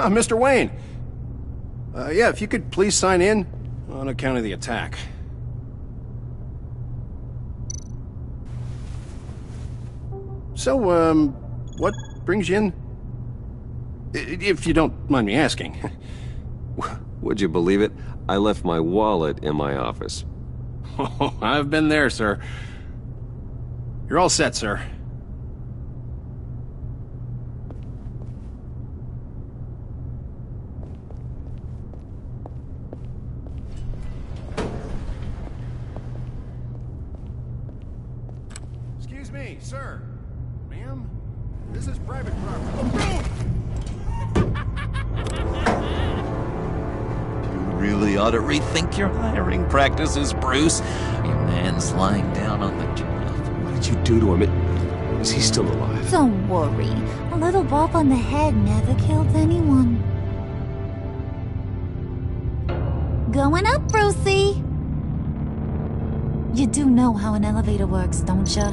Mr. Wayne. Yeah, if you could please sign in on account of the attack. So, what brings you in? If you don't mind me asking. Would you believe it? I left my wallet in my office. Oh, I've been there, sir. You're all set, sir. Excuse me, sir. Ma'am? This is private property. Really ought to rethink your hiring practices, Bruce. Your man's lying down on the job. What did you do to him? Is he still alive? Don't worry. A little bump on the head never killed anyone. Going up, Brucey! You do know how an elevator works, don't ya?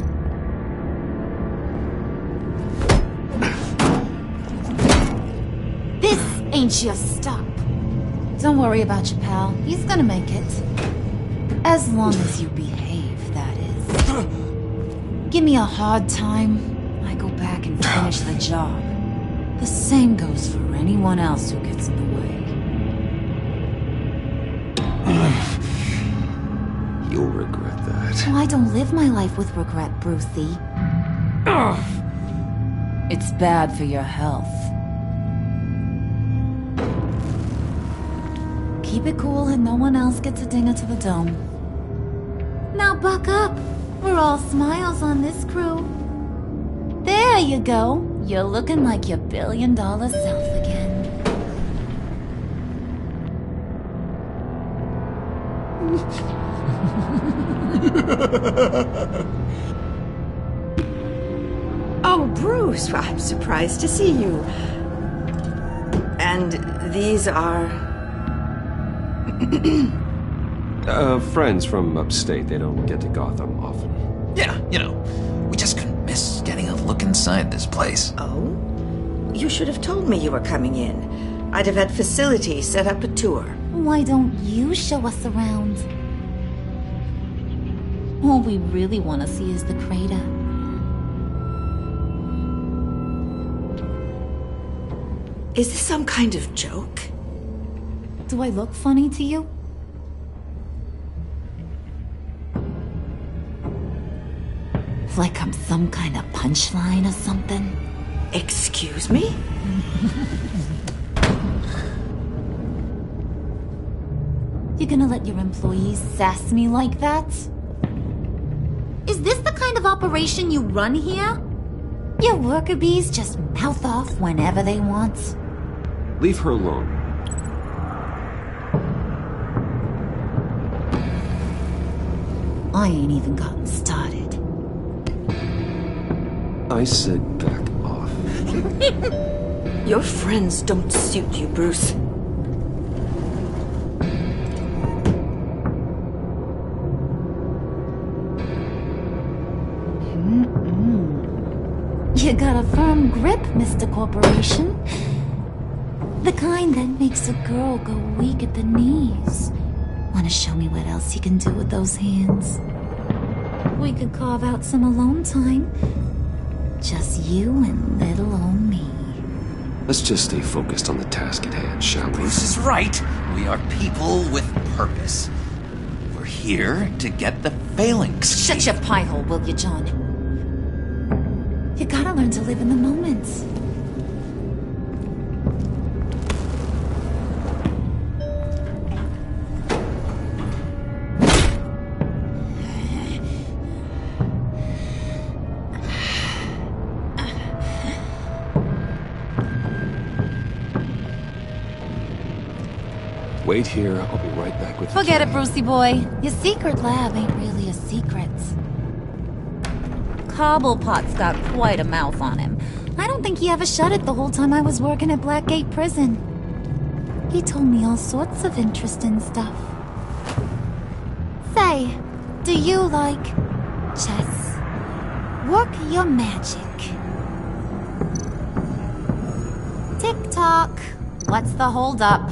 This ain't your stop. Don't worry about your pal. He's gonna make it. As long as you behave, that is. Give me a hard time, I go back and finish the job. The same goes for anyone else who gets in the way. You'll regret that. Oh, I don't live my life with regret, Brucey. It's bad for your health. Keep it cool and no one else gets a dinger to the dome. Now buck up. We're all smiles on this crew. There you go. You're looking like your billion-dollar self again. Oh, Bruce, I'm surprised to see you. And these are... Friends from upstate. They don't get to Gotham often. Yeah, you know, we just couldn't miss getting a look inside this place. Oh? You should have told me you were coming in. I'd have had facilities set up a tour. Why don't you show us around? All we really want to see is the crater. Is this some kind of joke? Do I look funny to you? Like I'm some kind of punchline or something? Excuse me? You gonna let your employees sass me like that? Is this the kind of operation you run here? Your worker bees just mouth off whenever they want? Leave her alone. I ain't even gotten started. I said back off. Your friends don't suit you, Bruce. You got a firm grip, Mr. Corporation. The kind that makes a girl go weak at the knees. Wanna show me what else you can do with those hands? We could carve out some alone time. Just you and little old me. Let's just stay focused on the task at hand, shall we? Bruce is right. We are people with purpose. We're here to get the phalanx. Shut your pie hole, will you, John? You gotta learn to live in the moment. Wait here. I'll be right back with you. Forget it, Brucey boy. Your secret lab ain't really a secret. Cobblepot's got quite a mouth on him. I don't think he ever shut it the whole time I was working at Blackgate Prison. He told me all sorts of interesting stuff. Say, do you like chess? Work your magic. Tick-tock. What's the holdup?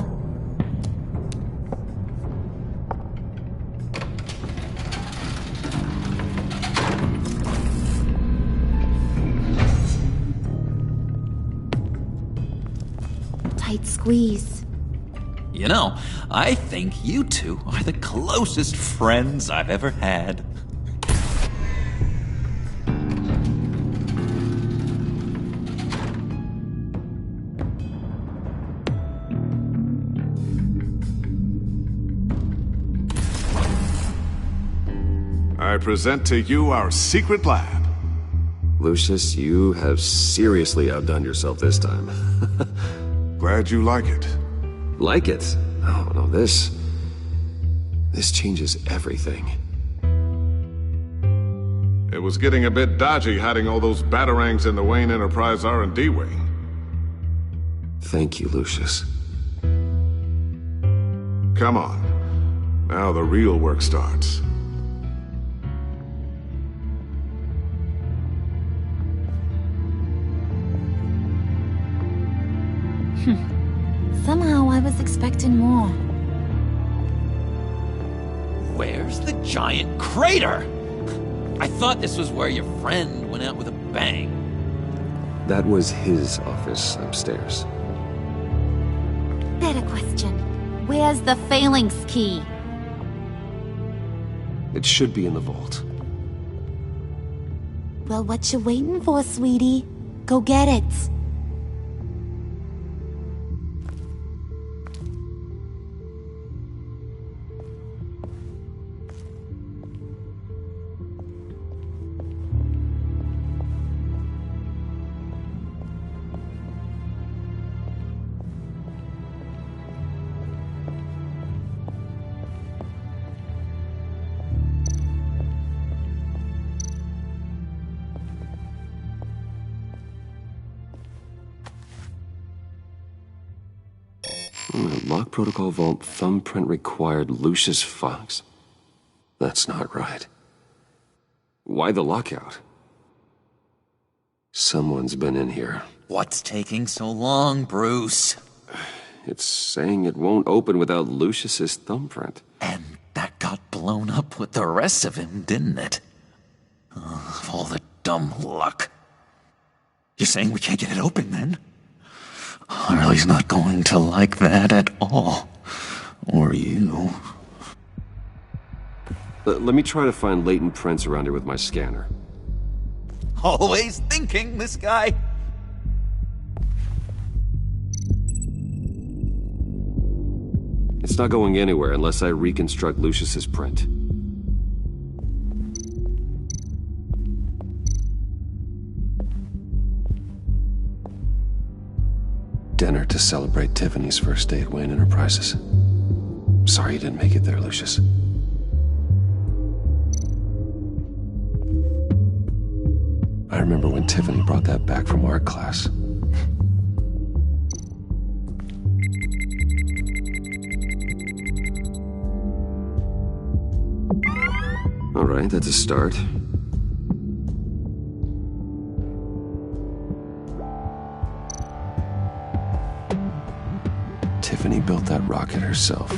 Tight squeeze. You know, I think you two are the closest friends I've ever had. I present to you our secret lab. Lucius, you have seriously outdone yourself this time. Glad you like it. Like it? Oh, no, this changes everything. It was getting a bit dodgy hiding all those batarangs in the Wayne Enterprise R&D wing. Thank you, Lucius. Come on. Now the real work starts. Somehow I was expecting more. Where's the giant crater? I thought this was where your friend went out with a bang. That was his office upstairs. Better question. Where's the phalanx key? It should be in the vault. Well, what you waiting for, sweetie? Go get it. Lock protocol vault thumbprint required Lucius Fox. That's not right. Why the lockout? Someone's been in here. What's taking so long, Bruce? It's saying it won't open without Lucius's thumbprint. And that got blown up with the rest of him, didn't it? All the dumb luck. You're saying we can't get it open, then? Harley's not going to like that at all. Or you. Let me try to find latent prints around here with my scanner. Always thinking, this guy. It's not going anywhere unless I reconstruct Lucius's print. Dinner to celebrate Tiffany's first day at Wayne Enterprises. Sorry you didn't make it there, Lucius. I remember when Tiffany brought that back from art class. All right, that's a start. Tiffany built that rocket herself.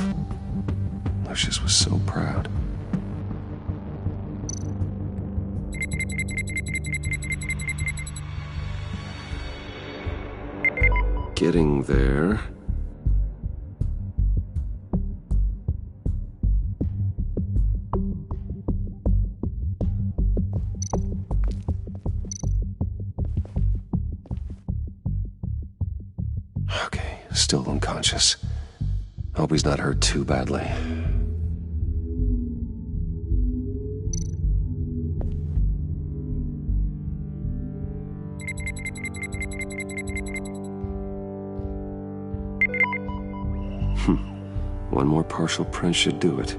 Lucius was so proud. Getting there. Okay, still unconscious. Hope he's not hurt too badly. One more partial print should do it.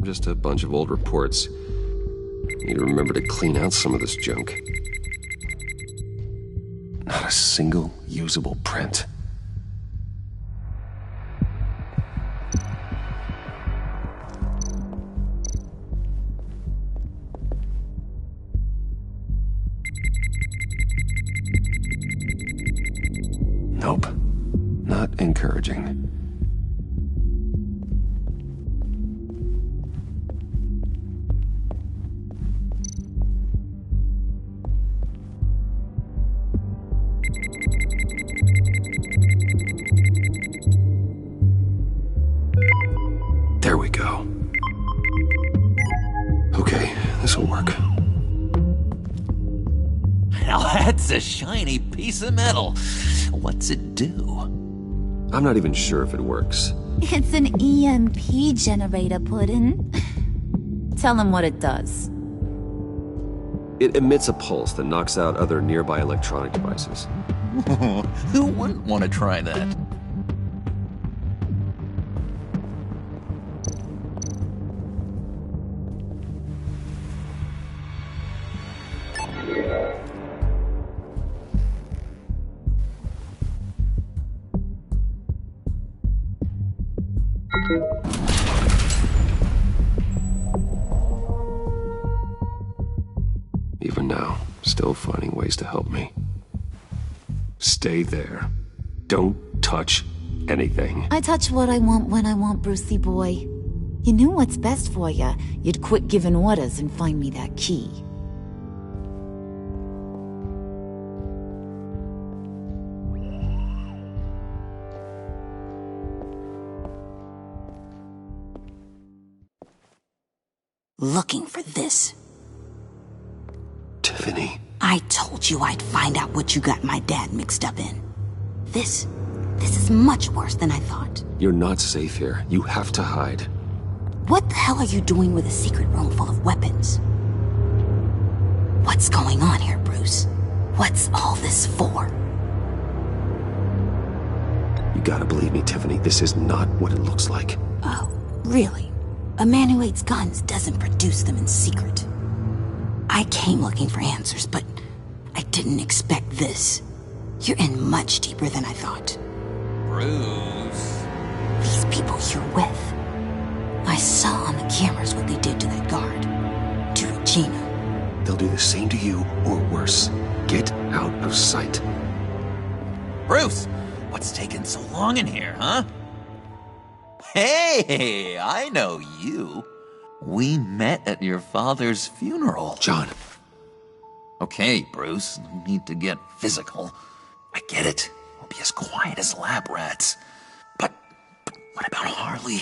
Just a bunch of old reports. Need to remember to clean out some of this junk. Not a single usable print. Nope. Not encouraging. There we go. Okay, this'll work. Now that's a shiny piece of metal. What's it do? I'm not even sure if it works. It's an EMP generator, Puddin'. Tell him what it does. It emits a pulse that knocks out other nearby electronic devices. Who wouldn't want to try that? Even now, still finding ways to help me. Stay there. Don't touch anything. I touch what I want when I want, Brucey boy. You knew what's best for you. You'd quit giving orders and find me that key. Looking for this. Tiffany. I told you I'd find out what you got my dad mixed up in. This is much worse than I thought. You're not safe here. You have to hide. What the hell are you doing with a secret room full of weapons? What's going on here, Bruce? What's all this for? You gotta believe me, Tiffany. This is not what it looks like. Oh, really? A man who hates guns doesn't produce them in secret. I came looking for answers, but I didn't expect this. You're in much deeper than I thought. Bruce. These people you're with. I saw on the cameras what they did to that guard. To Regina. They'll do the same to you, or worse. Get out of sight. Bruce, what's taking so long in here, huh? Hey, I know you. We met at your father's funeral. John. Okay, Bruce, no need to get physical. I get it. We'll be as quiet as lab rats. But what about Harley?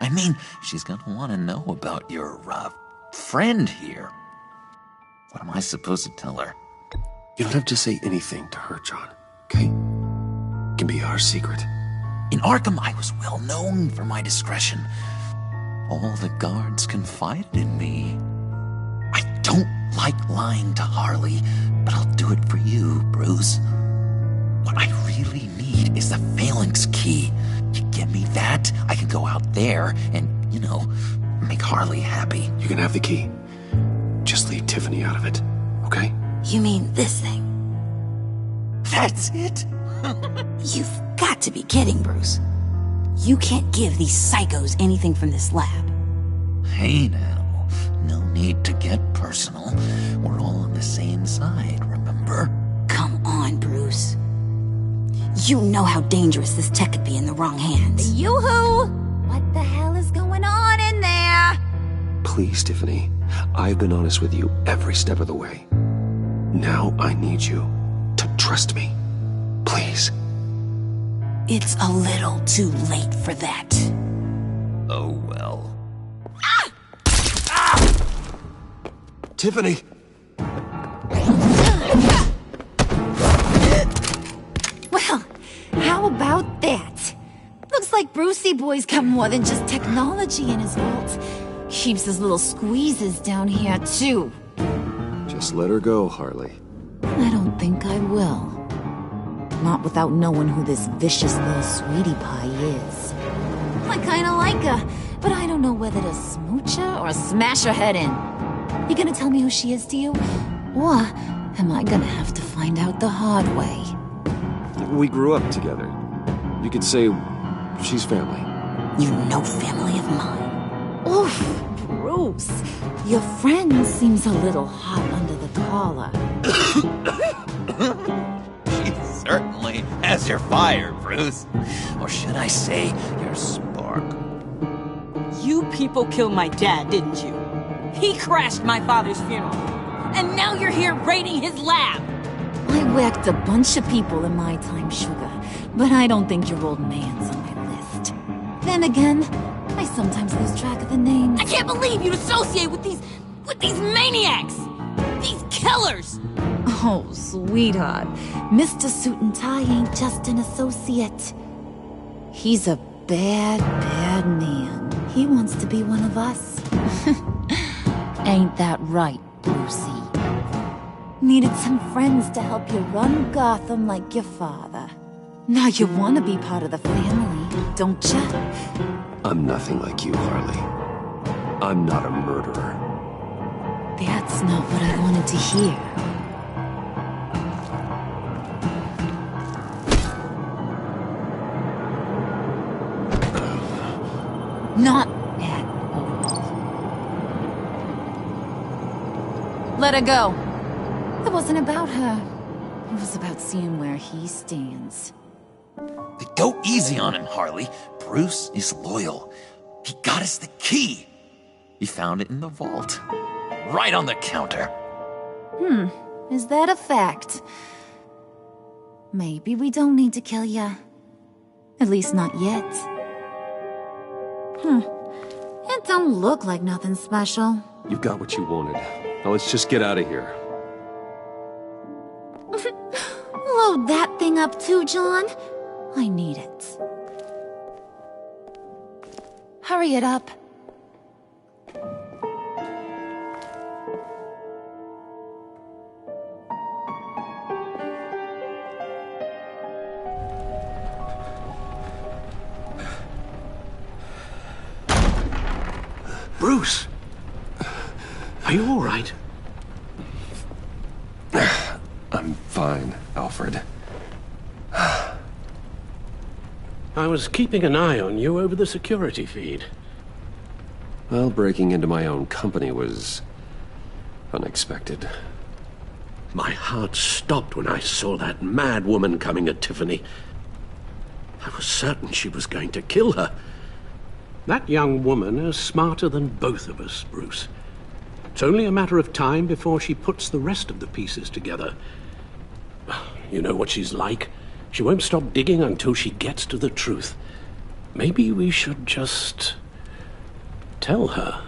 I mean, she's gonna want to know about your, friend here. What am I supposed to tell her? You don't have to say anything to her, John, okay? It can be our secret. In Arkham, I was well known for my discretion. All the guards confided in me. I don't like lying to Harley, but I'll do it for you, Bruce. What I really need is the phalanx key. You give me that, I can go out there and, make Harley happy. You can have the key. Just leave Tiffany out of it, okay? You mean this thing? That's it? You've got to be kidding, Bruce. You can't give these psychos anything from this lab. Hey now, no need to get personal. We're all on the same side, remember? Come on, Bruce. You know how dangerous this tech could be in the wrong hands. Yoo-hoo! What the hell is going on in there? Please, Tiffany. I've been honest with you every step of the way. Now I need you to trust me. Please. It's a little too late for that. Oh well. Tiffany! Well, how about that? Looks like Brucey Boy's got more than just technology in his vault. Keeps his little squeezes down here, too. Just let her go, Harley. I don't think I will. Not without knowing who this vicious little sweetie pie is. I kinda like her, but I don't know whether to smooch her or smash her head in. You gonna tell me who she is to you? Or am I gonna have to find out the hard way? We grew up together. You could say she's family. You know family of mine. Oof, Bruce. Your friend seems a little hot under the collar. She certainly 'cause you're fired, Bruce. Or should I say, your spark. You people killed my dad, didn't you? He crashed my father's funeral. And now you're here raiding his lab! I whacked a bunch of people in my time, Sugar, but I don't think your old man's on my list. Then again, I sometimes lose track of the names. I can't believe you'd associate with these maniacs! These killers! Oh, sweetheart, Mr. Suit and Tie ain't just an associate. He's a bad, bad man. He wants to be one of us. Ain't that right, Brucey? Needed some friends to help you run Gotham like your father. Now you want to be part of the family, don't ya? I'm nothing like you, Harley. I'm not a murderer. That's not what I wanted to hear. Not at all. Let her go. It wasn't about her. It was about seeing where he stands. Go easy on him, Harley. Bruce is loyal. He got us the key. He found it in the vault. Right on the counter. Is that a fact? Maybe we don't need to kill ya. At least not yet. It don't look like nothing special. You got what you wanted. Now let's just get out of here. Load that thing up too, John. I need it. Hurry it up. Bruce! Are you all right? I'm fine, Alfred. I was keeping an eye on you over the security feed. Well, breaking into my own company was unexpected. My heart stopped when I saw that mad woman coming at Tiffany. I was certain she was going to kill her. That young woman is smarter than both of us, Bruce. It's only a matter of time before she puts the rest of the pieces together. You know what she's like. She won't stop digging until she gets to the truth. Maybe we should just tell her.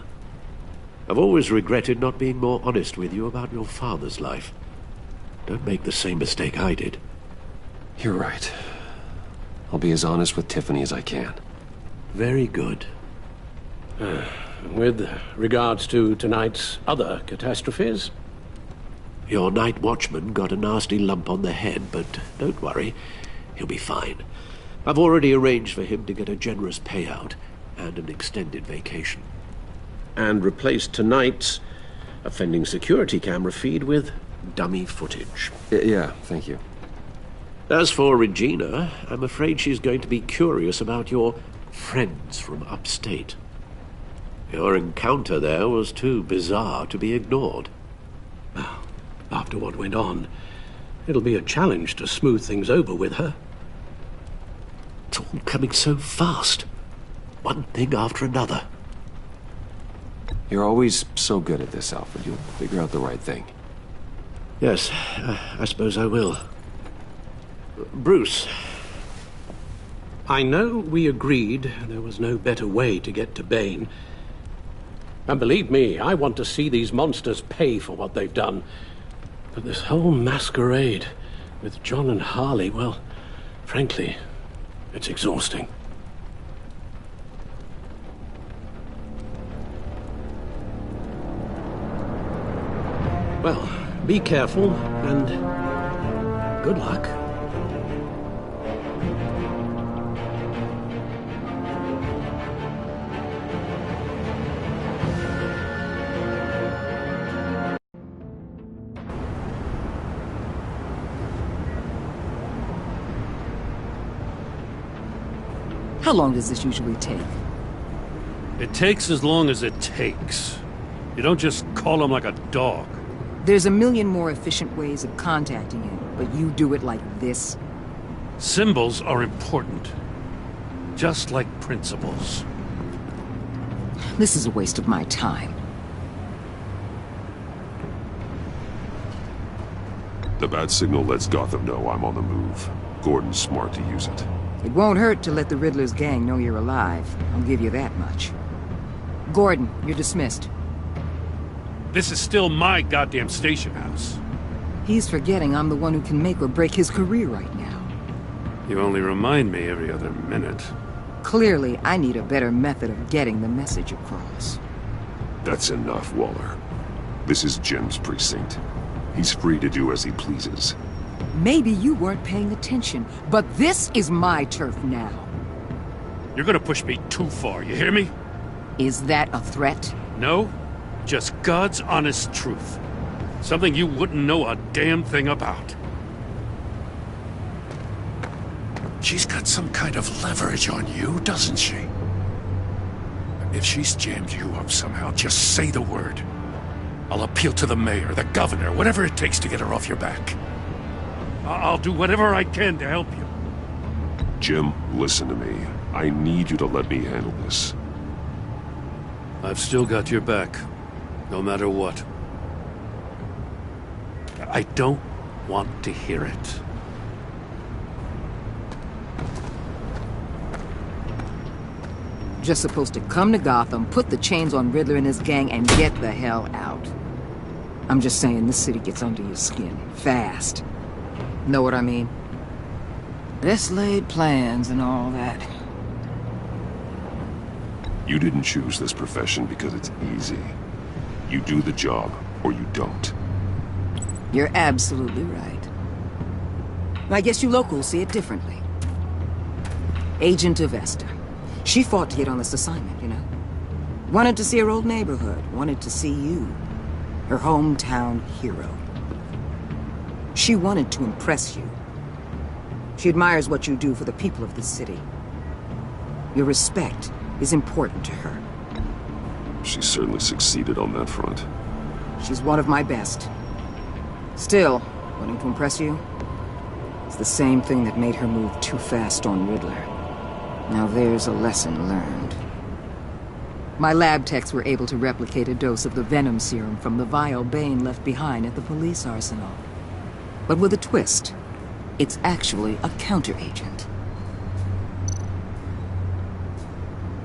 I've always regretted not being more honest with you about your father's life. Don't make the same mistake I did. You're right. I'll be as honest with Tiffany as I can. Very good. With regards to tonight's other catastrophes, your night watchman got a nasty lump on the head, but don't worry, he'll be fine. I've already arranged for him to get a generous payout and an extended vacation. And replaced tonight's offending security camera feed with dummy footage. Yeah, thank you. As for Regina, I'm afraid she's going to be curious about your friends from upstate. Your encounter there was too bizarre to be ignored. Well, after what went on, it'll be a challenge to smooth things over with her. It's all coming so fast. One thing after another. You're always so good at this, Alfred. You'll figure out the right thing. Yes, I suppose I will. Bruce, I know we agreed there was no better way to get to Bane. And believe me, I want to see these monsters pay for what they've done. But this whole masquerade with John and Harley, well, frankly, it's exhausting. Well, be careful and good luck. How long does this usually take? It takes as long as it takes. You don't just call him like a dog. There's a million more efficient ways of contacting him, but you do it like this? Symbols are important. Just like principles. This is a waste of my time. The bat signal lets Gotham know I'm on the move. Gordon's smart to use it. It won't hurt to let the Riddler's gang know you're alive. I'll give you that much. Gordon, you're dismissed. This is still my goddamn station house. He's forgetting I'm the one who can make or break his career right now. You only remind me every other minute. Clearly, I need a better method of getting the message across. That's enough, Waller. This is Jim's precinct. He's free to do as he pleases. Maybe you weren't paying attention, but this is my turf now. You're gonna push me too far, you hear me? Is that a threat? No, just God's honest truth. Something you wouldn't know a damn thing about. She's got some kind of leverage on you, doesn't she? If she's jammed you up somehow, just say the word. I'll appeal to the mayor, the governor, whatever it takes to get her off your back. I'll do whatever I can to help you. Jim, listen to me. I need you to let me handle this. I've still got your back, no matter what. I don't want to hear it. Just supposed to come to Gotham, put the chains on Riddler and his gang, and get the hell out. I'm just saying, this city gets under your skin. Fast. Know what I mean? Best laid plans and all that. You didn't choose this profession because it's easy. You do the job, or you don't. You're absolutely right. I guess you locals see it differently. Agent of Esther. She fought to get on this assignment, you know? Wanted to see her old neighborhood. Wanted to see you. Her hometown hero. She wanted to impress you. She admires what you do for the people of the city. Your respect is important to her. She certainly succeeded on that front. She's one of my best. Still, wanting to impress you? It's the same thing that made her move too fast on Riddler. Now there's a lesson learned. My lab techs were able to replicate a dose of the venom serum from the vial Bane left behind at the police arsenal. But with a twist. It's actually a counter-agent.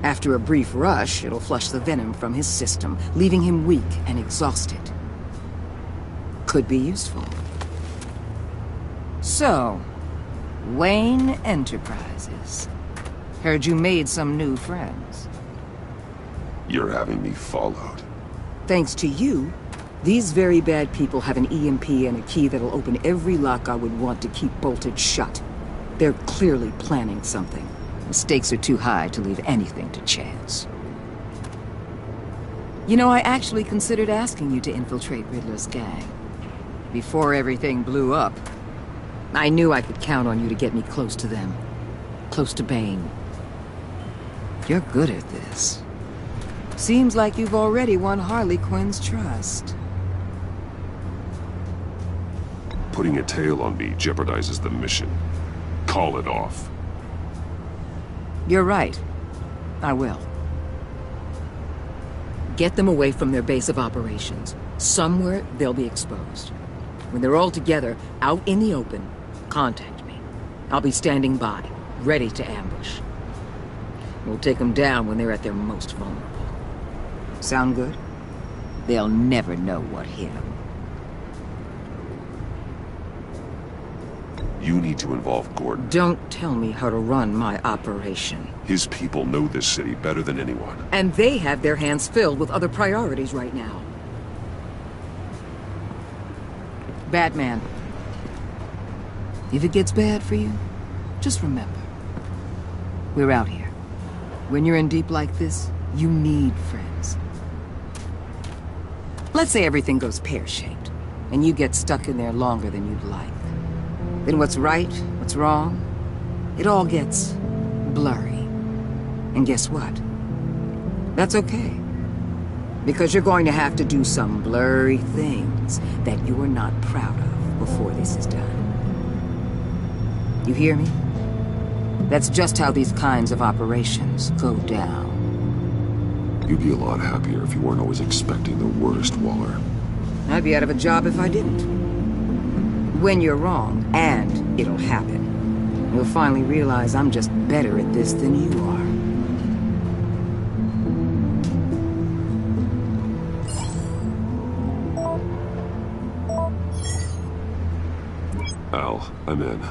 After a brief rush, it'll flush the venom from his system, leaving him weak and exhausted. Could be useful. So, Wayne Enterprises. Heard you made some new friends. You're having me followed. Thanks to you, these very bad people have an EMP and a key that'll open every lock I would want to keep bolted shut. They're clearly planning something. The stakes are too high to leave anything to chance. You know, I actually considered asking you to infiltrate Riddler's gang. Before everything blew up, I knew I could count on you to get me close to them. Close to Bane. You're good at this. Seems like you've already won Harley Quinn's trust. Putting a tail on me jeopardizes the mission. Call it off. You're right. I will. Get them away from their base of operations. Somewhere they'll be exposed. When they're all together, out in the open, contact me. I'll be standing by, ready to ambush. We'll take them down when they're at their most vulnerable. Sound good? They'll never know what hit them. You need to involve Gordon. Don't tell me how to run my operation. His people know this city better than anyone. And they have their hands filled with other priorities right now. Batman. If it gets bad for you, just remember. We're out here. When you're in deep like this, you need friends. Let's say everything goes pear-shaped, and you get stuck in there longer than you'd like. Then what's right, what's wrong, it all gets blurry. And guess what? That's okay. Because you're going to have to do some blurry things that you are not proud of before this is done. You hear me? That's just how these kinds of operations go down. You'd be a lot happier if you weren't always expecting the worst, Waller. I'd be out of a job if I didn't. When you're wrong, and it'll happen, you'll finally realize I'm just better at this than you are. Al, I'm in.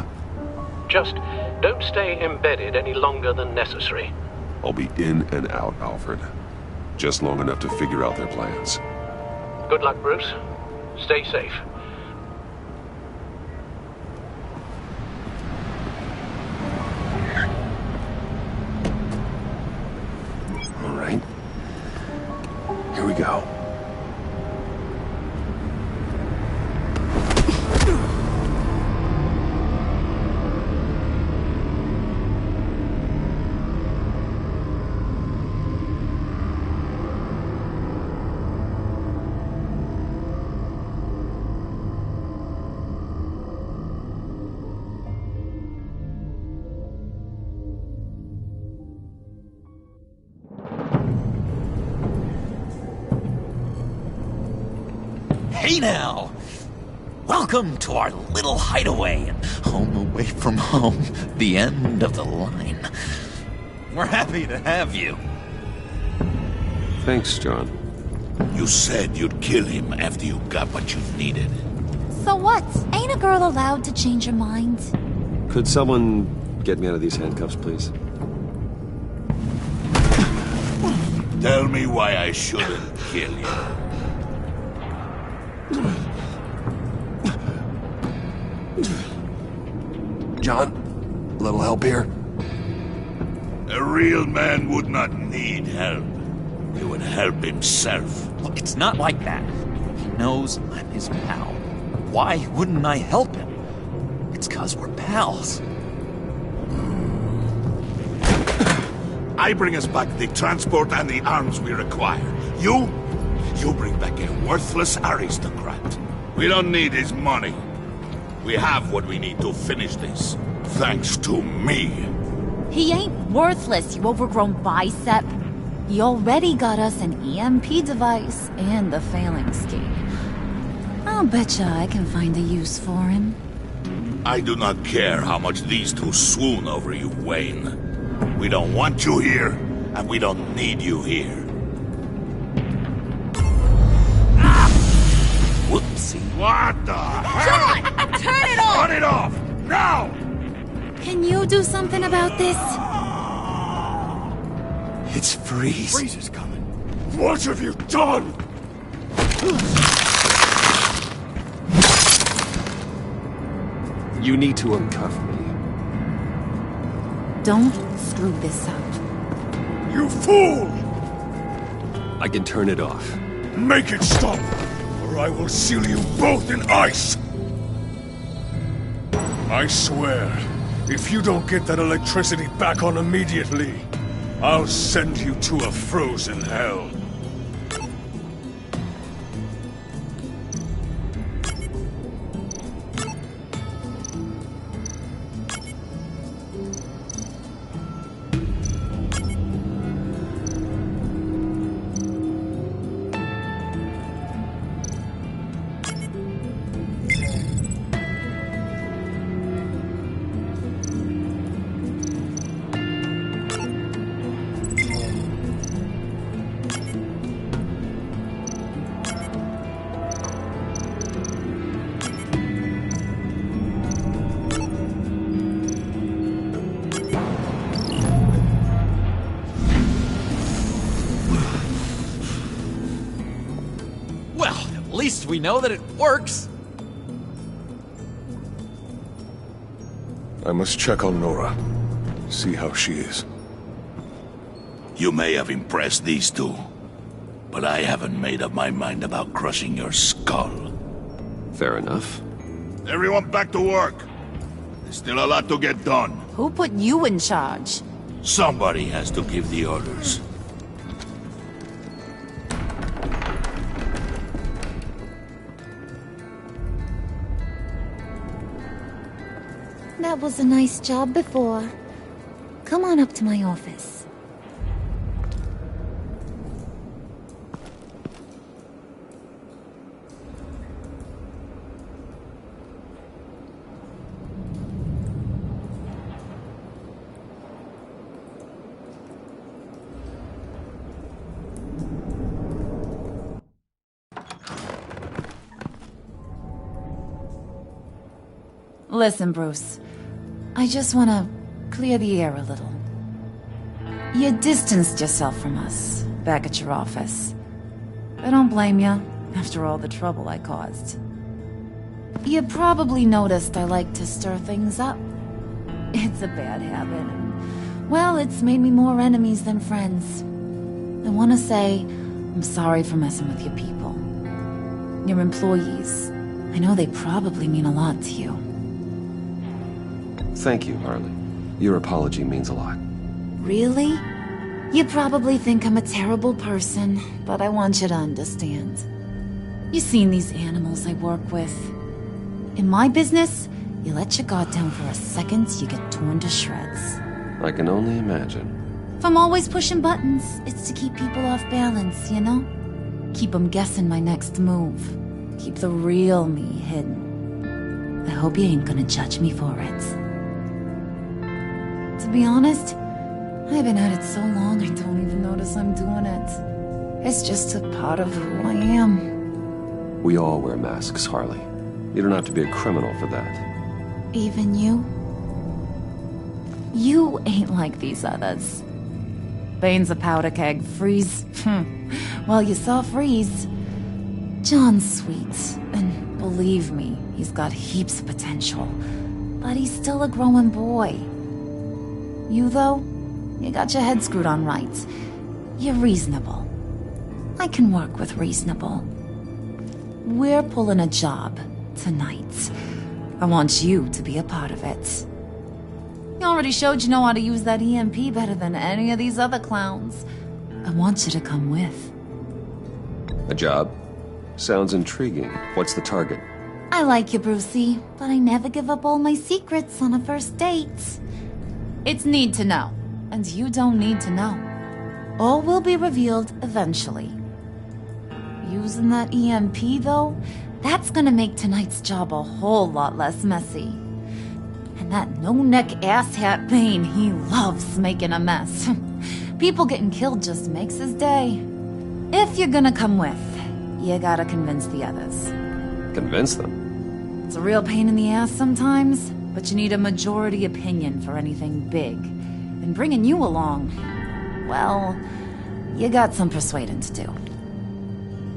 Just don't stay embedded any longer than necessary. I'll be in and out, Alfred. Just long enough to figure out their plans. Good luck, Bruce. Stay safe. All right. Here we go. Hey now! Welcome to our little hideaway and home away from home, the end of the line. We're happy to have you. Thanks, John. You said you'd kill him after you got what you needed. So what? Ain't a girl allowed to change her mind? Could someone get me out of these handcuffs, please? Tell me why I shouldn't kill you. John, a little help here? A real man would not need help. He would help himself. Look, it's not like that. He knows I'm his pal. Why wouldn't I help him? It's 'cause we're pals. I bring us back the transport and the arms we require. You bring back a worthless aristocrat. We don't need his money. We have what we need to finish this. Thanks to me. He ain't worthless, you overgrown bicep. He already got us an EMP device and the phalanx key. I'll betcha I can find a use for him. I do not care how much these two swoon over you, Wayne. We don't want you here, and we don't need you here. Whoopsie. What the hell? John! Turn it off! Turn it off! Now! Can you do something about this? It's Freeze. Freeze is coming. What have you done? You need to uncuff me. Don't screw this up. You fool! I can turn it off. Make it stop, or I will seal you both in ice! I swear, if you don't get that electricity back on immediately, I'll send you to a frozen hell. At least we know that it works. I must check on Nora. See how she is. You may have impressed these two, but I haven't made up my mind about crushing your skull. Fair enough. Everyone back to work. There's still a lot to get done. Who put you in charge? Somebody has to give the orders. That was a nice job before. Come on up to my office. Listen, Bruce. I just want to clear the air a little. You distanced yourself from us back at your office. I don't blame you, after all the trouble I caused. You probably noticed I like to stir things up. It's a bad habit, and, well, it's made me more enemies than friends. I want to say I'm sorry for messing with your people. Your employees. I know they probably mean a lot to you. Thank you, Harley. Your apology means a lot. Really? You probably think I'm a terrible person, but I want you to understand. You've seen these animals I work with. In my business, you let your guard down for a second, you get torn to shreds. I can only imagine. If I'm always pushing buttons, it's to keep people off balance, you know? Keep them guessing my next move. Keep the real me hidden. I hope you ain't gonna judge me for it. To be honest, I've been at it so long I don't even notice I'm doing it. It's just a part of who I am. We all wear masks, Harley. You don't have to be a criminal for that. Even you? You ain't like these others. Bane's a powder keg. Freeze. Well, you saw Freeze. John's sweet, and believe me, he's got heaps of potential. But he's still a growing boy. You, though, you got your head screwed on right. You're reasonable. I can work with reasonable. We're pulling a job tonight. I want you to be a part of it. You already showed you know how to use that EMP better than any of these other clowns. I want you to come with. A job? Sounds intriguing. What's the target? I like you, Brucey, but I never give up all my secrets on a first date. It's need to know, and you don't need to know. All will be revealed eventually. Using that EMP, though, that's gonna make tonight's job a whole lot less messy. And that no-neck asshat Bane, he loves making a mess. People getting killed just makes his day. If you're gonna come with, you gotta convince the others. Convince them? It's a real pain in the ass sometimes, but you need a majority opinion for anything big. And bringing you along, well, you got some persuading to do.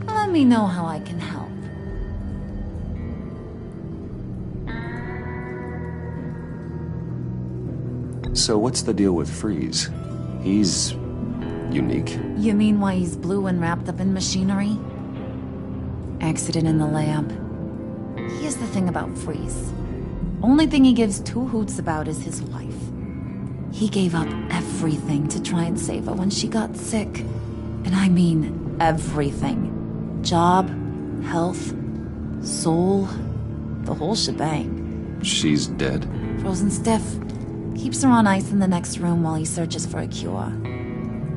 Let me know how I can help. So what's the deal with Freeze? He's unique. You mean why he's blue and wrapped up in machinery? Accident in the lab. Here's the thing about Freeze. Only thing he gives two hoots about is his wife. He gave up everything to try and save her when she got sick. And I mean everything. Job, health, soul, the whole shebang. She's dead? Frozen stiff. Keeps her on ice in the next room while he searches for a cure.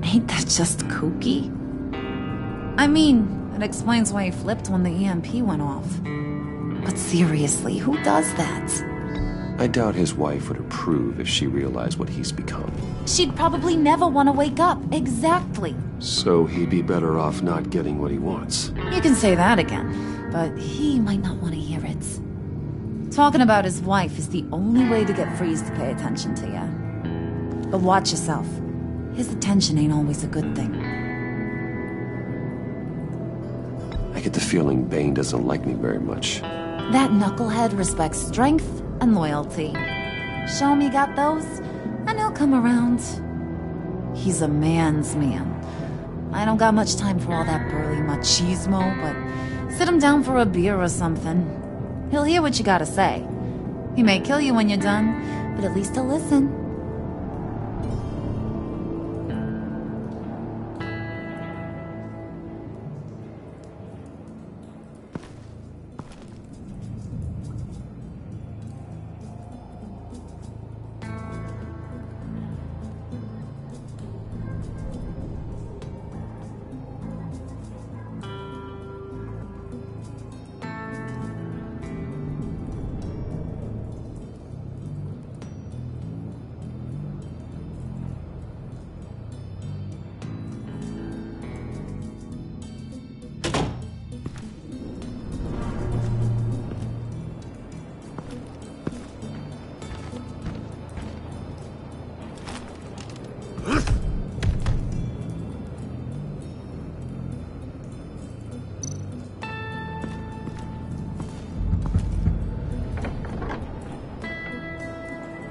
Ain't that just kooky? I mean, it explains why he flipped when the EMP went off. But seriously, who does that? I doubt his wife would approve if she realized what he's become. She'd probably never want to wake up. Exactly. So he'd be better off not getting what he wants. You can say that again, but he might not want to hear it. Talking about his wife is the only way to get Freeze to pay attention to you. But watch yourself. His attention ain't always a good thing. I get the feeling Bane doesn't like me very much. That knucklehead respects strength and loyalty. Show him you got those, and he'll come around. He's a man's man. I don't got much time for all that burly machismo, but sit him down for a beer or something. He'll hear what you gotta say. He may kill you when you're done, but at least he'll listen.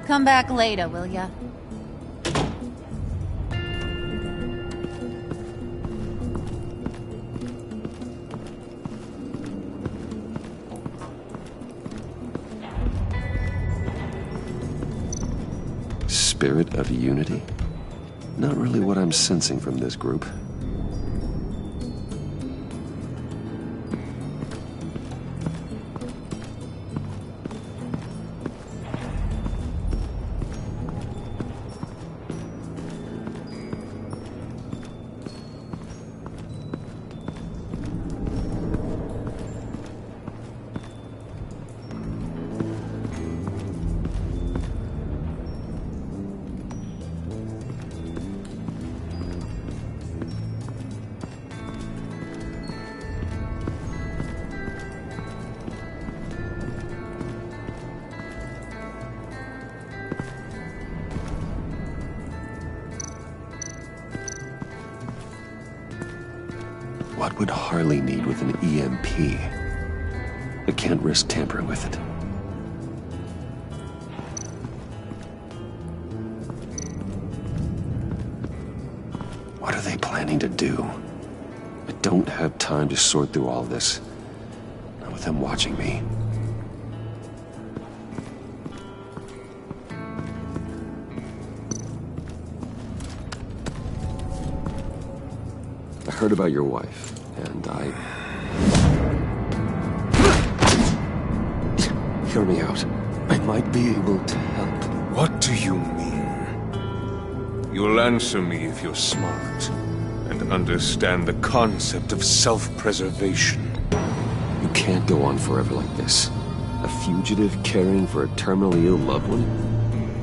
Come back later, will ya? Spirit of unity? Not really what I'm sensing from this group. What would Harley need with an EMP? I can't risk tampering with it. What are they planning to do? I don't have time to sort through all this. Not with them watching me. I heard about your wife, and Hear me out. I might be able to help. What do you mean? You'll answer me if you're smart, and understand the concept of self-preservation. You can't go on forever like this. A fugitive caring for a terminally ill loved one?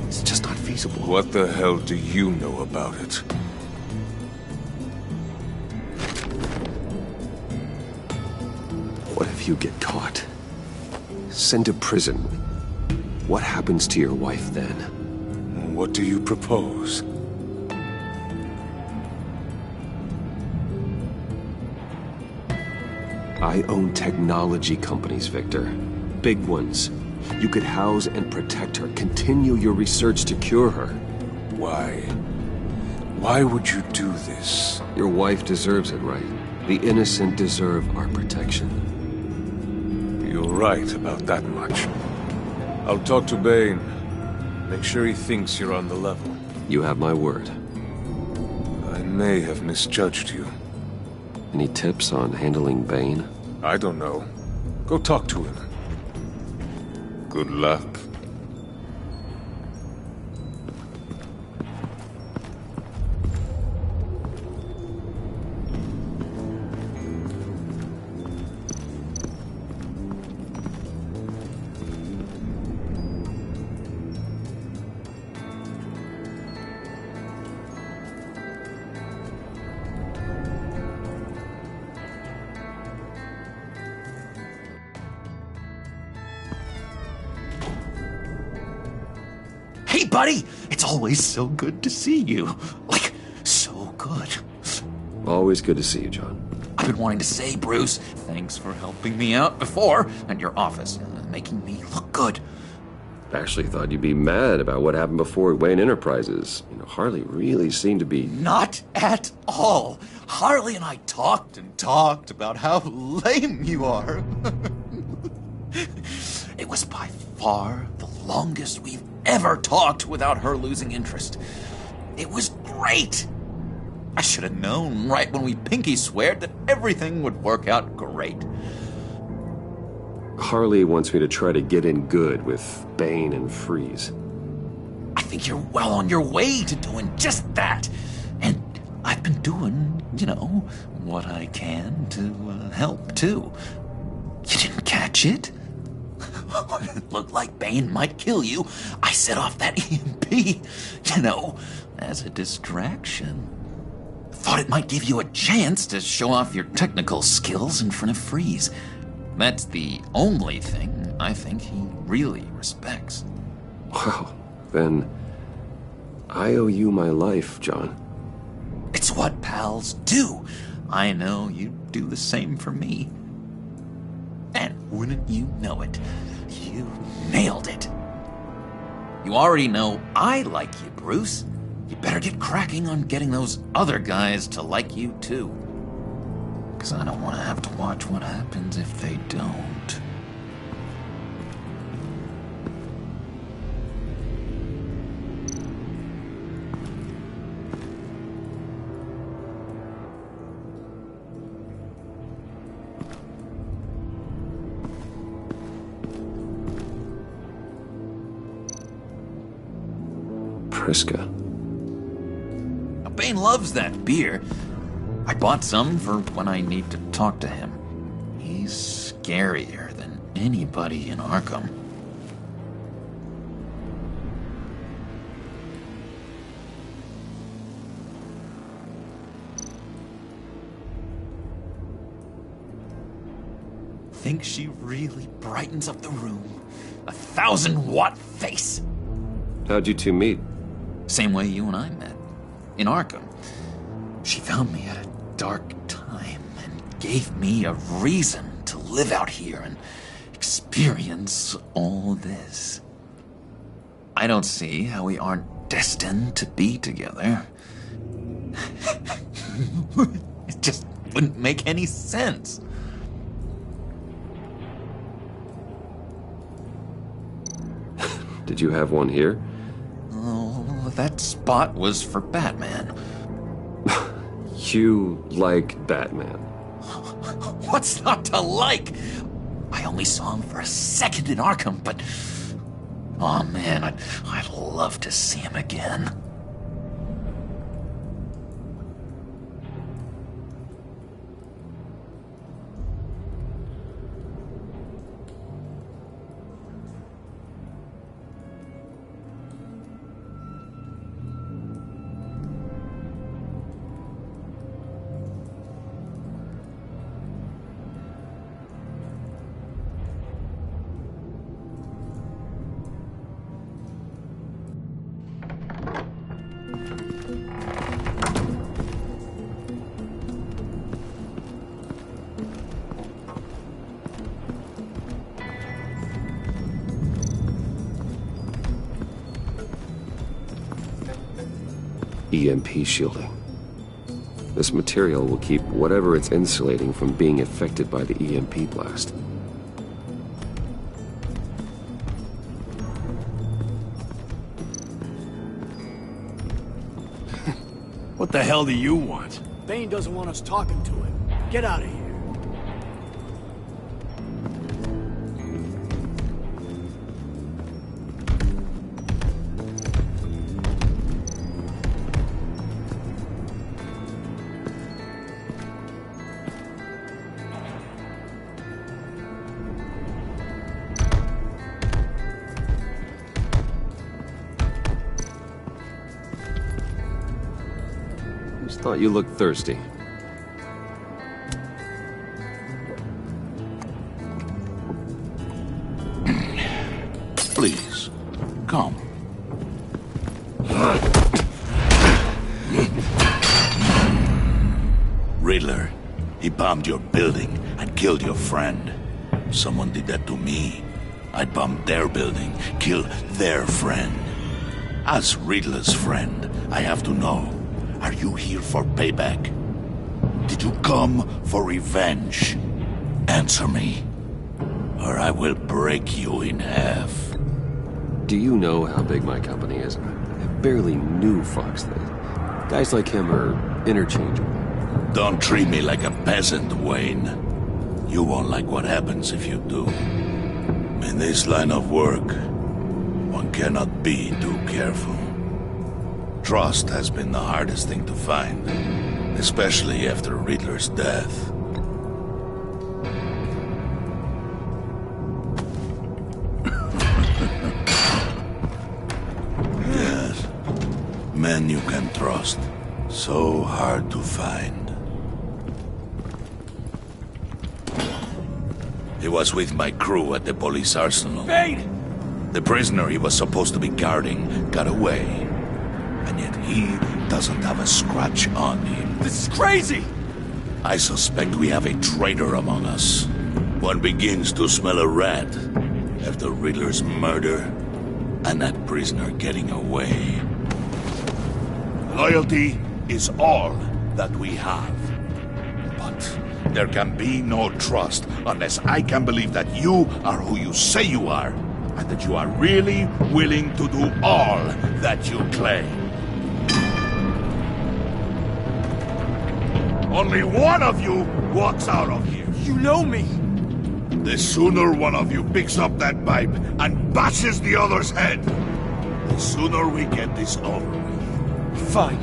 It's just not feasible. What the hell do you know about it? What if you get caught? Sent to prison. What happens to your wife then? What do you propose? I own technology companies, Victor. Big ones. You could house and protect her, continue your research to cure her. Why? Why would you do this? Your wife deserves it, right? The innocent deserve our protection. You're right about that much. I'll talk to Bane. Make sure he thinks you're on the level. You have my word. I may have misjudged you. Any tips on handling Bane? I don't know. Go talk to him. Good luck. Hey, buddy! It's always so good to see you. Like, so good. Always good to see you, John. I've been wanting to say, Bruce, thanks for helping me out before, and your office, making me look good. Actually thought you'd be mad about what happened before Wayne Enterprises. You know, Harley really seemed to be... Not at all. Harley and I talked and talked about how lame you are. It was by far the longest we've ever talked without her losing interest. It was great. I should have known right when we pinky sweared that everything would work out great. Harley wants me to try to get in good with Bane and Freeze. I think you're well on your way to doing just that. And I've been doing, you know, what I can to help, too. You didn't catch it? It looked like Bane might kill you. I set off that EMP, you know, as a distraction. Thought it might give you a chance to show off your technical skills in front of Freeze. That's the only thing I think he really respects. Well, then I owe you my life, John. It's what pals do. I know you'd do the same for me. And wouldn't you know it, you nailed it. You already know I like you, Bruce. You better get cracking on getting those other guys to like you, too. Because I don't want to have to watch what happens if they don't. Priska. Bane loves that beer. I bought some for when I need to talk to him. He's scarier than anybody in Arkham. Think she really brightens up the room? 1,000-watt face! How'd you two meet? Same way you and I met. In Arkham. She found me at a dark time and gave me a reason to live out here and experience all this. I don't see how we aren't destined to be together. It just wouldn't make any sense. Did you have one here? Oh, that spot was for Batman. You like Batman? What's not to like? I only saw him for a second in Arkham, but... oh man, I'd love to see him again. EMP shielding. This material will keep whatever it's insulating from being affected by the EMP blast. What the hell do you want? Bane doesn't want us talking to him. Get out of here. Thought you looked thirsty. Please, come. Riddler, he bombed your building and killed your friend. Someone did that to me. I'd bomb their building, kill their friend. As Riddler's friend, I have to know. Are you here for payback? Did you come for revenge? Answer me, or I will break you in half. Do you know how big my company is? I barely knew Fox. Guys like him are interchangeable. Don't treat me like a peasant, Wayne. You won't like what happens if you do. In this line of work, one cannot be too careful. Trust has been the hardest thing to find, especially after Riddler's death. Yes, men you can trust. So hard to find. He was with my crew at the police arsenal. Bane! The prisoner he was supposed to be guarding got away. And yet he doesn't have a scratch on him. This is crazy! I suspect we have a traitor among us. One begins to smell a rat after Riddler's murder. and that prisoner getting away. Loyalty is all that we have. But there can be no trust unless I can believe that you are who you say you are, and that you are really willing to do all that you claim. Only one of you walks out of here. You know me. The sooner one of you picks up that pipe and bashes the other's head, the sooner we get this over with. Fine.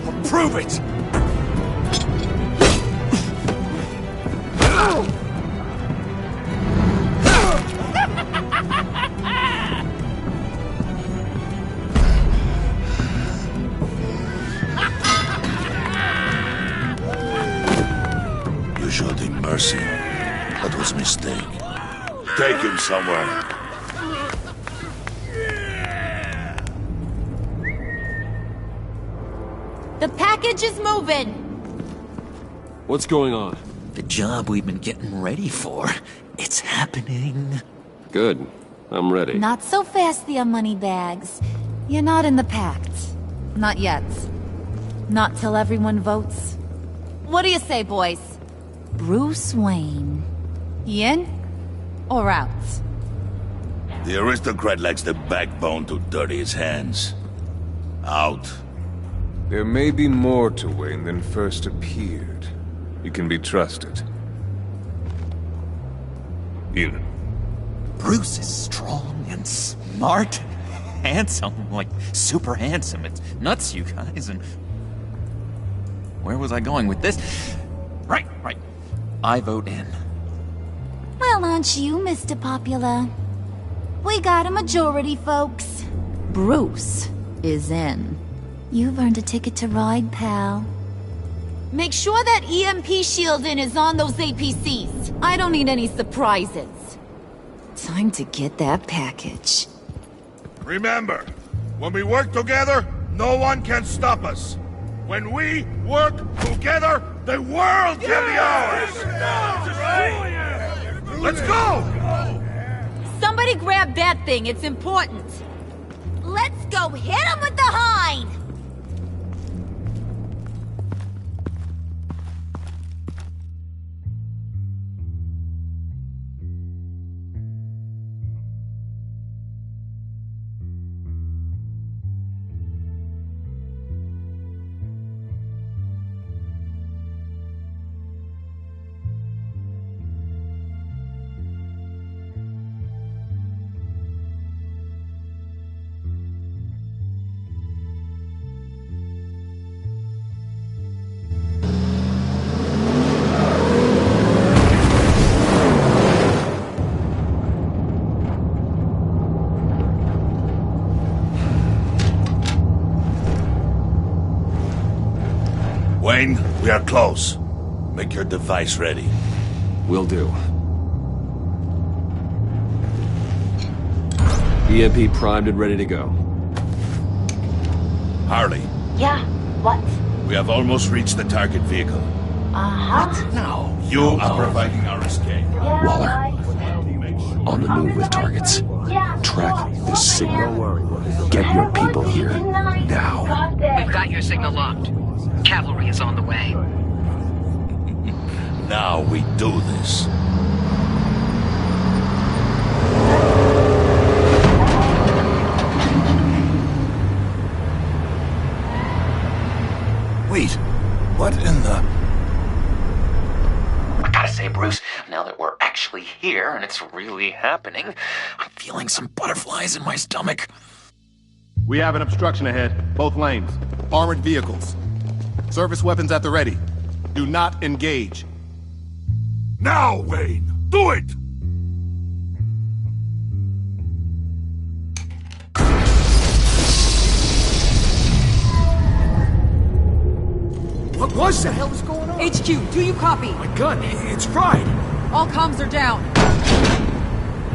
I'll prove it. You showed him mercy. That was a mistake. Take him somewhere. The package is moving! What's going on? The job we've been getting ready for. It's happening. Good. I'm ready. Not so fast, the Moneybags. You're not in the pact. Not yet. Not till everyone votes. What do you say, boys? Bruce Wayne. In or out? The aristocrat lacks the backbone to dirty his hands. Out. There may be more to Wayne than first appeared. You can be trusted. In. Bruce is strong and smart, handsome, like super handsome. It's nuts, you guys. And where was I going with this? Right. I vote in. Well, aren't you, Mr. Popular? We got a majority, folks. Bruce is in. You've earned a ticket to ride, pal. Make sure that EMP shielding is on those APCs. I don't need any surprises. Time to get that package. Remember, when we work together, no one can stop us. When we work together, the world can be ours! Let's go! Somebody grab that thing, it's important. Let's go hit him with the hind! Wayne, we are close. Make your device ready. Will do. EMP primed and ready to go. Harley. Yeah, what? We have almost reached the target vehicle. Uh-huh. Now, you are providing our escape. Waller, on the move with targets. Track this signal. Get your people here, now. We've got your signal locked. Cavalry is on the way. Now we do this. Wait, what in the... I gotta say, Bruce, now that we're actually here and it's really happening, I'm feeling some butterflies in my stomach. We have an obstruction ahead, both lanes. Armored vehicles. Service weapons at the ready. Do not engage. Now, Wayne! Do it! What was that? What the hell was going on? HQ, do you copy? My gun, it's fried. All comms are down.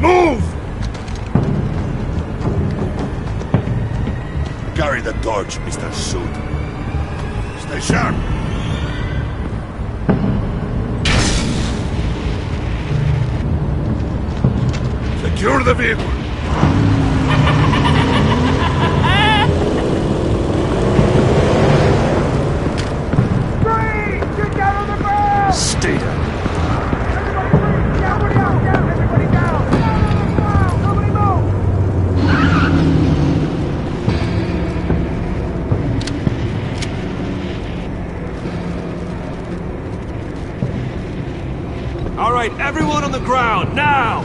Move! Carry the torch, Mr. Suit. Stay sharp. Secure the vehicle. right, everyone on the ground, now!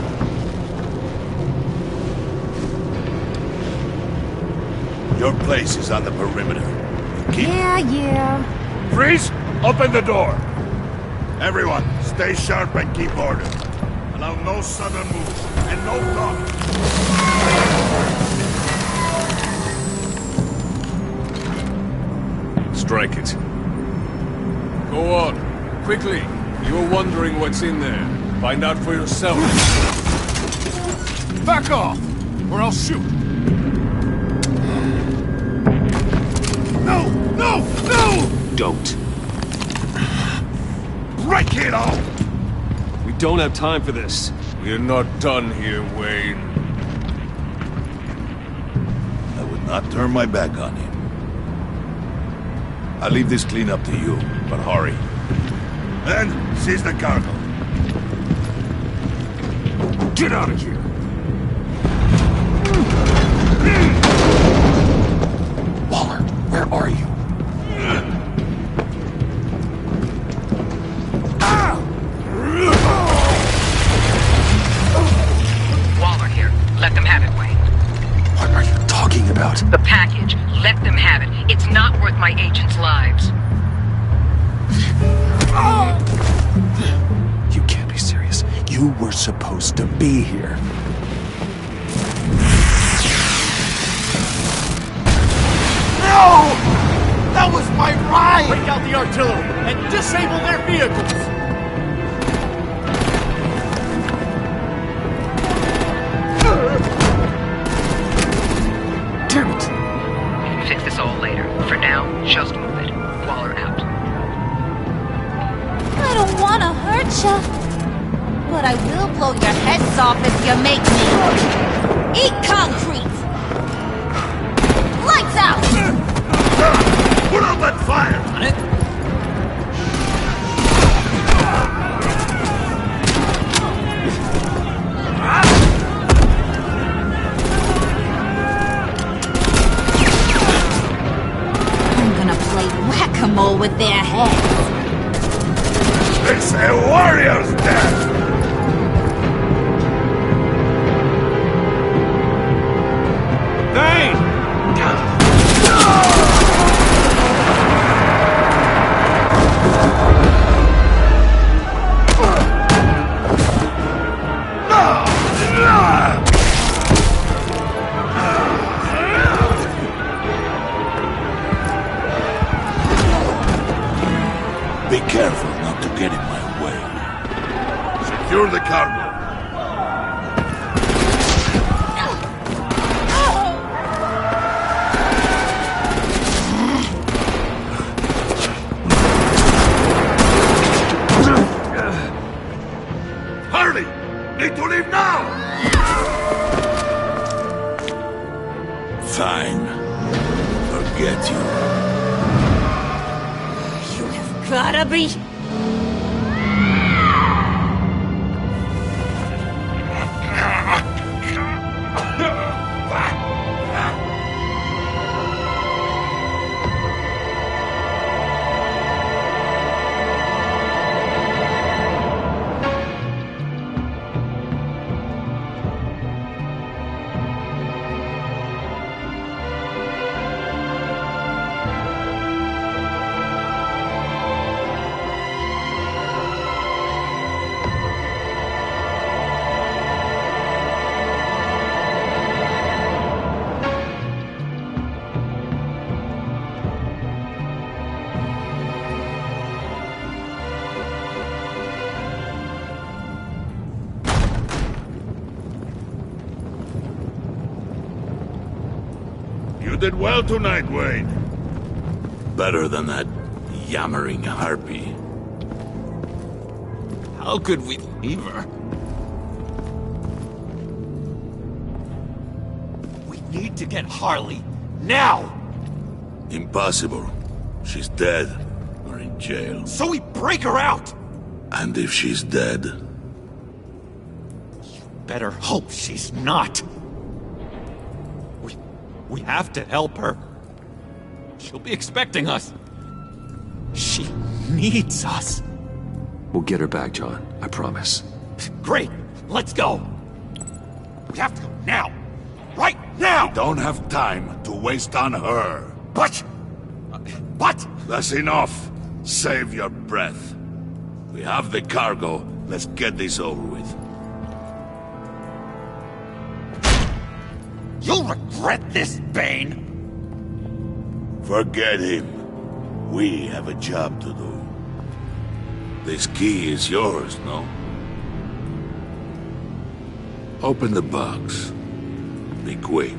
Your place is on the perimeter. Yeah. Freeze! Open the door! Everyone, stay sharp and keep order. Allow no sudden moves, and no talk. Strike it. Go on. Quickly. You were wondering what's in there. Find out for yourself. Back off, or I'll shoot. No! Don't. Break it off! We don't have time for this. We're not done here, Wayne. I would not turn my back on him. I'll leave this clean up to you, but hurry. Then, seize the cargo. Get out of here! Waller, where are you? Waller here. Let them have it, Wayne. What are you talking about? The package. Let them have it. It's not worth my agents' lives. You can't be serious. You were supposed to be here. No! That was my ride! Break out the artillery and disable their vehicles! Damn it! We can fix this all later. For now, just move it. Waller out. I don't want to hurt ya, but I will blow your heads off if you make me. Eat concrete! Lights out! Put up that fire! On it? I'm gonna play whack-a-mole with their heads. It's a warrior's death! Vane! Be careful not to get in my way. Secure the cargo. Hurry! Need to leave now! Fine. Forget you. Gotta be... You did well tonight, Wayne. Better than that yammering harpy. How could we leave her? We need to get Harley, now! Impossible. She's dead, or in jail. So we break her out! And if she's dead... Better hope she's not. We have to help her. She'll be expecting us. She needs us. We'll get her back, John. I promise. Great! Let's go! We have to go now! Right now! We don't have time to waste on her. But... That's enough. Save your breath. We have the cargo. Let's get this over with. You'll regret this, Bane! Forget him. We have a job to do. This key is yours, no? Open the box. Be quick.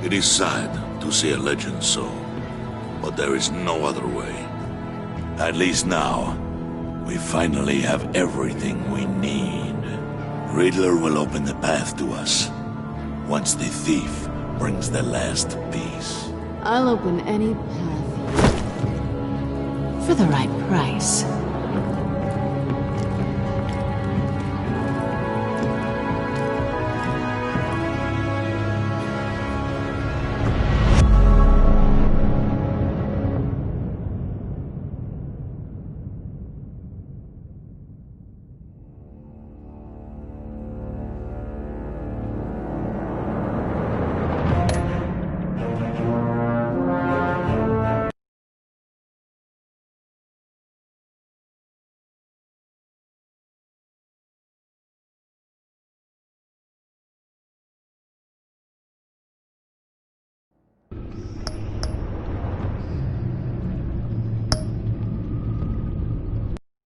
It is sad to see a legend so, but there is no other way. At least now, we finally have everything we need. Riddler will open the path to us, once the thief brings the last piece. I'll open any path for the right price.